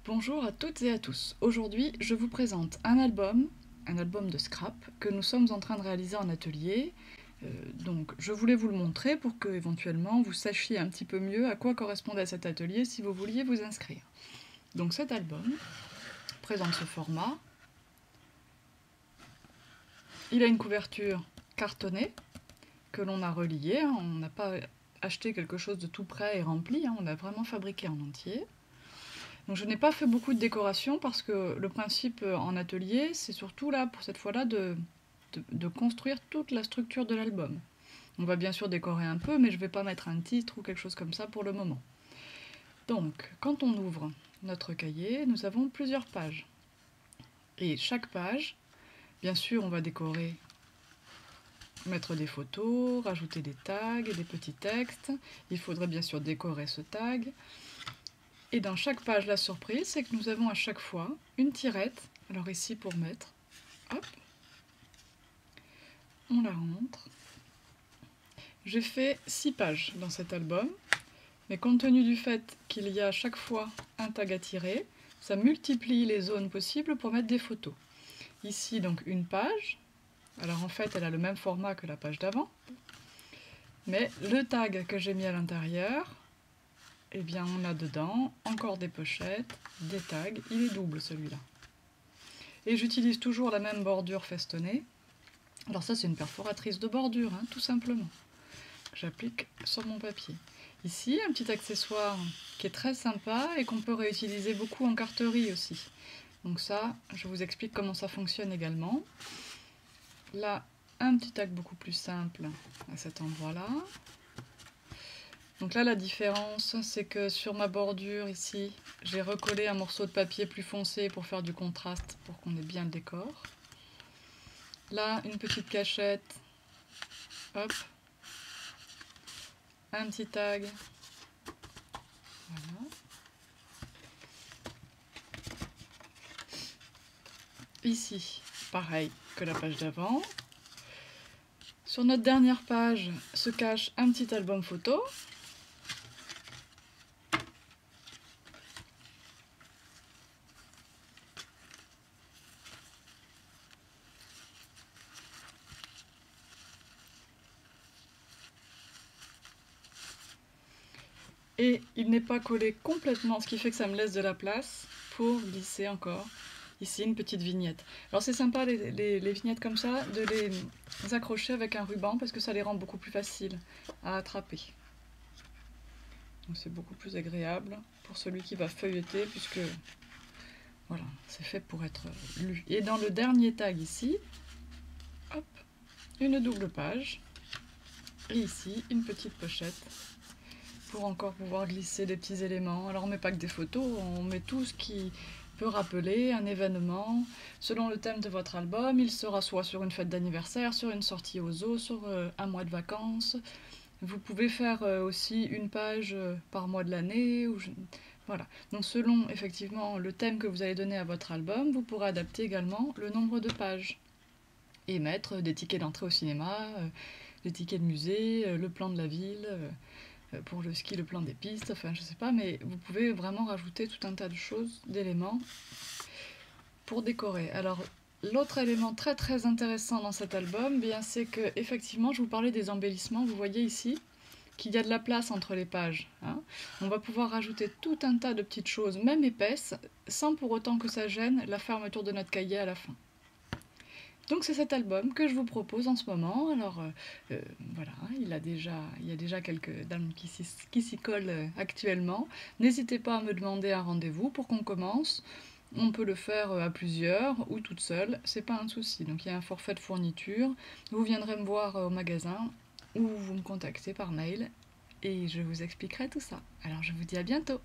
Bonjour à toutes et à tous. Aujourd'hui, je vous présente un album de scrap que nous sommes en train de réaliser en atelier. Donc, je voulais vous le montrer pour que, éventuellement, vous sachiez un petit peu mieux à quoi correspondait cet atelier si vous vouliez vous inscrire. Donc, cet album présente ce format. Il a une couverture cartonnée que l'on a reliée. On n'a pas acheté quelque chose de tout prêt et rempli, on l'a vraiment fabriqué en entier. Donc je n'ai pas fait beaucoup de décoration parce que le principe en atelier, c'est surtout là, pour cette fois-là, de construire toute la structure de l'album. On va bien sûr décorer un peu, mais je ne vais pas mettre un titre ou quelque chose comme ça pour le moment. Donc, quand on ouvre notre cahier, nous avons plusieurs pages. Et chaque page, bien sûr, on va décorer, mettre des photos, rajouter des tags, des petits textes. Il faudrait bien sûr décorer ce tag. Et dans chaque page, la surprise, c'est que nous avons à chaque fois une tirette. Alors ici, pour mettre, hop, on la rentre. J'ai fait 6 pages dans cet album, mais compte tenu du fait qu'il y a à chaque fois un tag à tirer, ça multiplie les zones possibles pour mettre des photos. Ici, donc, une page. Alors en fait, elle a le même format que la page d'avant, mais le tag que j'ai mis à l'intérieur, eh bien, on a dedans encore des pochettes, des tags. Il est double celui-là. Et j'utilise toujours la même bordure festonnée. Alors ça, c'est une perforatrice de bordure, tout simplement. J'applique sur mon papier. Ici, un petit accessoire qui est très sympa et qu'on peut réutiliser beaucoup en carterie aussi. Donc ça, je vous explique comment ça fonctionne également. Là, un petit tag beaucoup plus simple à cet endroit-là. Donc là, la différence, c'est que sur ma bordure ici, j'ai recollé un morceau de papier plus foncé pour faire du contraste, pour qu'on ait bien le décor. Là, une petite cachette, hop, un petit tag, voilà. Ici, pareil que la page d'avant. Sur notre dernière page se cache un petit album photo. Et il n'est pas collé complètement, ce qui fait que ça me laisse de la place pour glisser encore ici une petite vignette. Alors c'est sympa les vignettes comme ça, de les accrocher avec un ruban parce que ça les rend beaucoup plus faciles à attraper. Donc c'est beaucoup plus agréable pour celui qui va feuilleter puisque voilà, c'est fait pour être lu. Et dans le dernier tag ici, hop, une double page et ici une petite pochette pour encore pouvoir glisser des petits éléments. Alors on ne met pas que des photos, on met tout ce qui peut rappeler un événement. Selon le thème de votre album, il sera soit sur une fête d'anniversaire, sur une sortie au zoo, sur un mois de vacances. Vous pouvez faire aussi une page par mois de l'année. Voilà. Donc selon effectivement le thème que vous allez donner à votre album, vous pourrez adapter également le nombre de pages. Et mettre des tickets d'entrée au cinéma, des tickets de musée, le plan de la ville, pour le ski, le plan des pistes, enfin je sais pas, mais vous pouvez vraiment rajouter tout un tas de choses, d'éléments pour décorer. Alors l'autre élément très très intéressant dans cet album, bien c'est que effectivement je vous parlais des embellissements, vous voyez ici qu'il y a de la place entre les pages. On va pouvoir rajouter tout un tas de petites choses, même épaisses, sans pour autant que ça gêne la fermeture de notre cahier à la fin. Donc c'est cet album que je vous propose en ce moment. Alors voilà, il y a déjà quelques dames qui s'y collent actuellement. N'hésitez pas à me demander un rendez-vous pour qu'on commence. On peut le faire à plusieurs ou toute seule, c'est pas un souci. Donc il y a un forfait de fourniture. Vous viendrez me voir au magasin ou vous me contactez par mail et je vous expliquerai tout ça. Alors je vous dis à bientôt.